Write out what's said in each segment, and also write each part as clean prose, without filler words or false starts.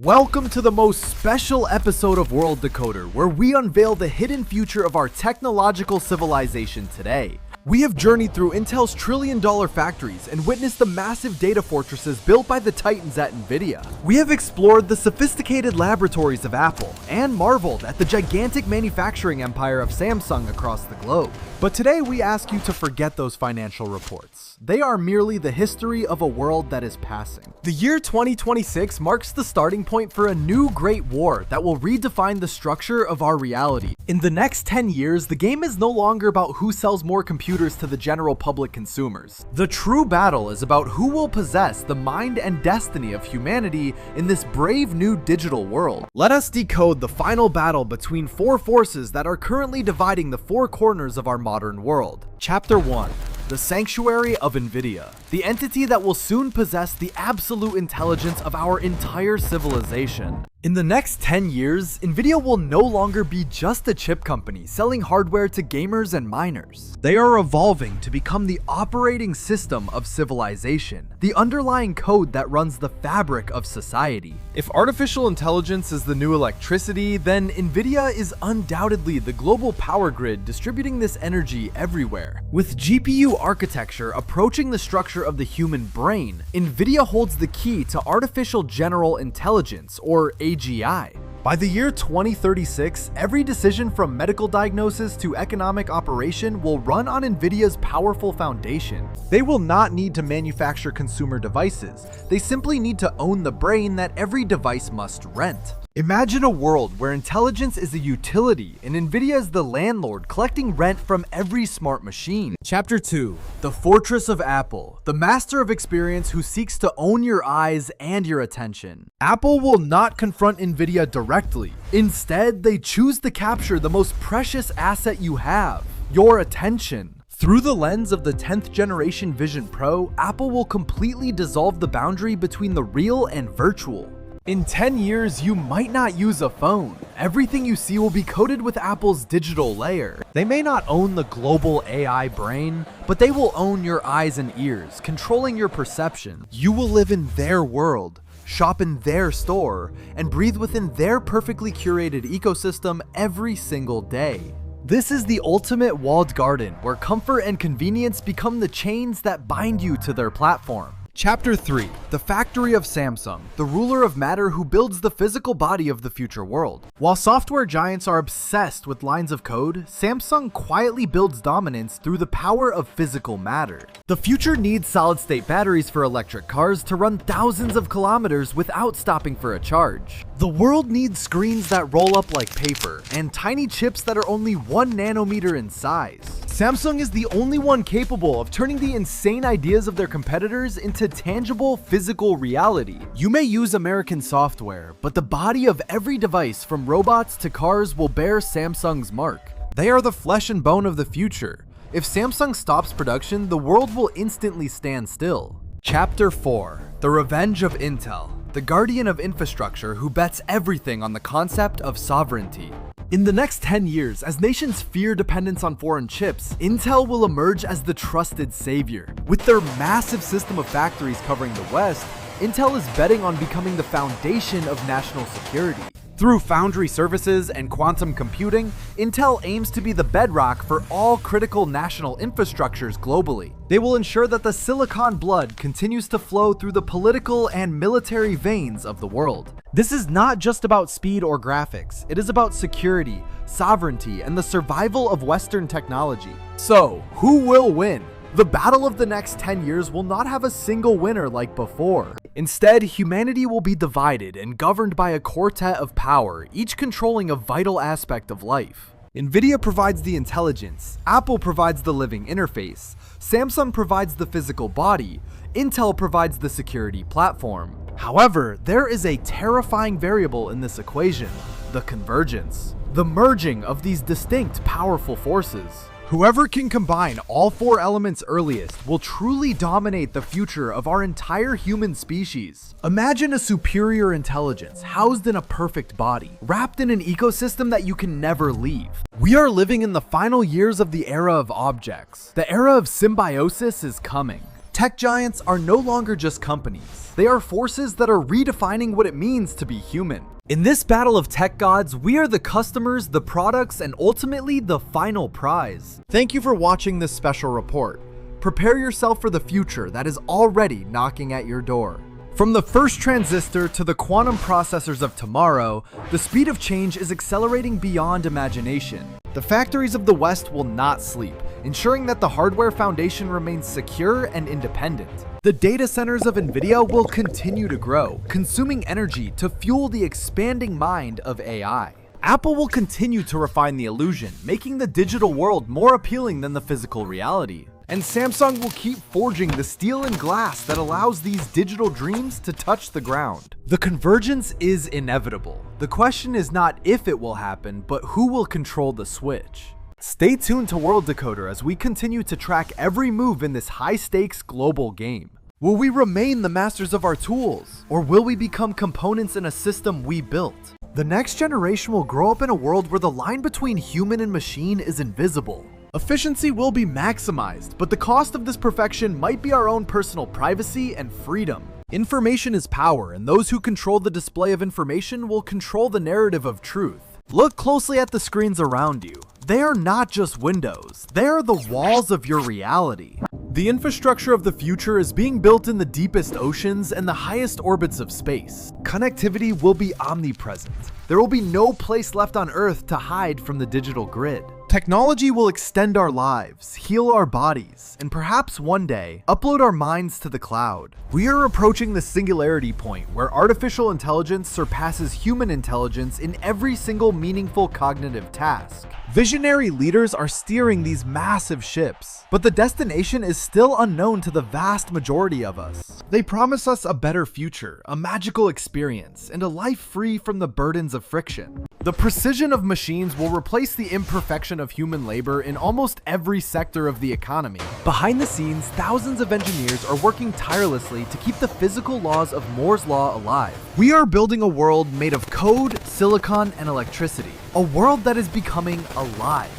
Welcome to the most special episode of World Decoder, where we unveil the hidden future of our technological civilization today. We have journeyed through Intel's trillion-dollar factories and witnessed the massive data fortresses built by the titans at Nvidia. We have explored the sophisticated laboratories of Apple and marveled at the gigantic manufacturing empire of Samsung across the globe. But today we ask you to forget those financial reports. They are merely the history of a world that is passing. The year 2026 marks the starting point for a new great war that will redefine the structure of our reality. In the next 10 years, the game is no longer about who sells more computers to the general public consumers. The true battle is about who will possess the mind and destiny of humanity in this brave new digital world. Let us decode the final battle between four forces that are currently dividing the four corners of our modern world. Chapter 1. The Sanctuary of Nvidia, the entity that will soon possess the absolute intelligence of our entire civilization. In the next 10 years, Nvidia will no longer be just a chip company selling hardware to gamers and miners. They are evolving to become the operating system of civilization, the underlying code that runs the fabric of society. If artificial intelligence is the new electricity, then Nvidia is undoubtedly the global power grid distributing this energy everywhere. With GPU architecture approaching the structure of the human brain, Nvidia holds the key to artificial general intelligence, or AGI. By the year 2036, every decision from medical diagnosis to economic operation will run on Nvidia's powerful foundation. They will not need to manufacture consumer devices. They simply need to own the brain that every device must rent. Imagine a world where intelligence is a utility and Nvidia is the landlord collecting rent from every smart machine. Chapter 2. The Fortress of Apple, the master of experience who seeks to own your eyes and your attention. Apple will not confront Nvidia directly. Instead, they choose to capture the most precious asset you have, your attention. Through the lens of the 10th generation Vision Pro, Apple will completely dissolve the boundary between the real and virtual. In 10 years, you might not use a phone. Everything you see will be coded with Apple's digital layer. They may not own the global AI brain, but they will own your eyes and ears, controlling your perception. You will live in their world, shop in their store, and breathe within their perfectly curated ecosystem every single day. This is the ultimate walled garden, where comfort and convenience become the chains that bind you to their platform. Chapter 3. The Factory of Samsung, the ruler of matter who builds the physical body of the future world. While software giants are obsessed with lines of code, Samsung quietly builds dominance through the power of physical matter. The future needs solid-state batteries for electric cars to run thousands of kilometers without stopping for a charge. The world needs screens that roll up like paper, and tiny chips that are only 1 nanometer in size. Samsung is the only one capable of turning the insane ideas of their competitors into tangible physical reality. You may use American software, but the body of every device from robots to cars will bear Samsung's mark. They are the flesh and bone of the future. If Samsung stops production, the world will instantly stand still. Chapter 4. The Revenge of Intel, the guardian of infrastructure who bets everything on the concept of sovereignty. In the next 10 years, as nations fear dependence on foreign chips, Intel will emerge as the trusted savior. With their massive system of factories covering the West, Intel is betting on becoming the foundation of national security. Through foundry services and quantum computing, Intel aims to be the bedrock for all critical national infrastructures globally. They will ensure that the silicon blood continues to flow through the political and military veins of the world. This is not just about speed or graphics, it is about security, sovereignty, and the survival of Western technology. So, who will win? The battle of the next 10 years will not have a single winner like before. Instead, humanity will be divided and governed by a quartet of power, each controlling a vital aspect of life. Nvidia provides the intelligence, Apple provides the living interface, Samsung provides the physical body, Intel provides the security platform. However, there is a terrifying variable in this equation: the convergence, the merging of these distinct powerful forces. Whoever can combine all four elements earliest will truly dominate the future of our entire human species. Imagine a superior intelligence housed in a perfect body, wrapped in an ecosystem that you can never leave. We are living in the final years of the era of objects. The era of symbiosis is coming. Tech giants are no longer just companies. They are forces that are redefining what it means to be human. In this battle of tech gods, we are the customers, the products, and ultimately the final prize. Thank you for watching this special report. Prepare yourself for the future that is already knocking at your door. From the first transistor to the quantum processors of tomorrow, the speed of change is accelerating beyond imagination. The factories of the West will not sleep, ensuring that the hardware foundation remains secure and independent. The data centers of Nvidia will continue to grow, consuming energy to fuel the expanding mind of AI. Apple will continue to refine the illusion, making the digital world more appealing than the physical reality. And Samsung will keep forging the steel and glass that allows these digital dreams to touch the ground. The convergence is inevitable. The question is not if it will happen, but who will control the switch. Stay tuned to World Decoder as we continue to track every move in this high-stakes global game. Will we remain the masters of our tools, or will we become components in a system we built? The next generation will grow up in a world where the line between human and machine is invisible. Efficiency will be maximized, but the cost of this perfection might be our own personal privacy and freedom. Information is power, and those who control the display of information will control the narrative of truth. Look closely at the screens around you. They are not just windows, they are the walls of your reality. The infrastructure of the future is being built in the deepest oceans and the highest orbits of space. Connectivity will be omnipresent. There will be no place left on Earth to hide from the digital grid. Technology will extend our lives, heal our bodies, and perhaps one day, upload our minds to the cloud. We are approaching the singularity point where artificial intelligence surpasses human intelligence in every single meaningful cognitive task. Visionary leaders are steering these massive ships, but the destination is still unknown to the vast majority of us. They promise us a better future, a magical experience, and a life free from the burdens of friction. The precision of machines will replace the imperfection of human labor in almost every sector of the economy. Behind the scenes, thousands of engineers are working tirelessly to keep the physical laws of Moore's Law alive. We are building a world made of code, silicon, and electricity. A world that is becoming alive.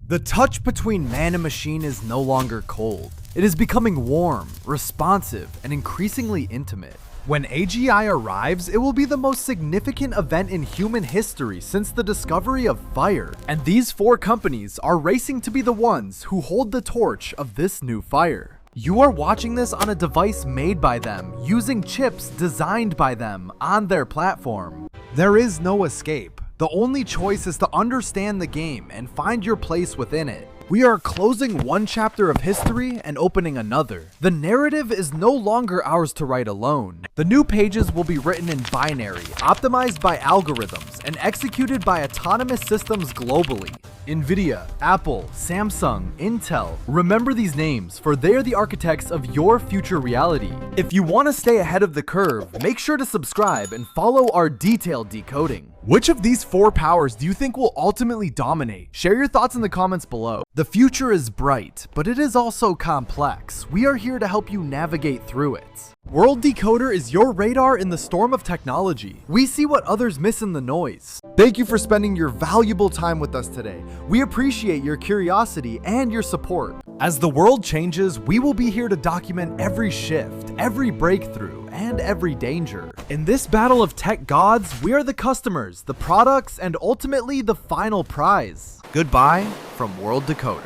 The touch between man and machine is no longer cold. It is becoming warm, responsive, and increasingly intimate. When AGI arrives, it will be the most significant event in human history since the discovery of fire. And these four companies are racing to be the ones who hold the torch of this new fire. You are watching this on a device made by them, using chips designed by them on their platform. There is no escape. The only choice is to understand the game and find your place within it. We are closing one chapter of history and opening another. The narrative is no longer ours to write alone. The new pages will be written in binary, optimized by algorithms, and executed by autonomous systems globally. Nvidia, Apple, Samsung, Intel. Remember these names, for they are the architects of your future reality. If you want to stay ahead of the curve, make sure to subscribe and follow our detailed decoding. Which of these four powers do you think will ultimately dominate? Share your thoughts in the comments below. The future is bright, but it is also complex. We are here to help you navigate through it. World Decoder is your radar in the storm of technology. We see what others miss in the noise. Thank you for spending your valuable time with us today. We appreciate your curiosity and your support. As the world changes, we will be here to document every shift, every breakthrough, and every danger. In this battle of tech gods, we are the customers, the products, and ultimately the final prize. Goodbye from World Decoder.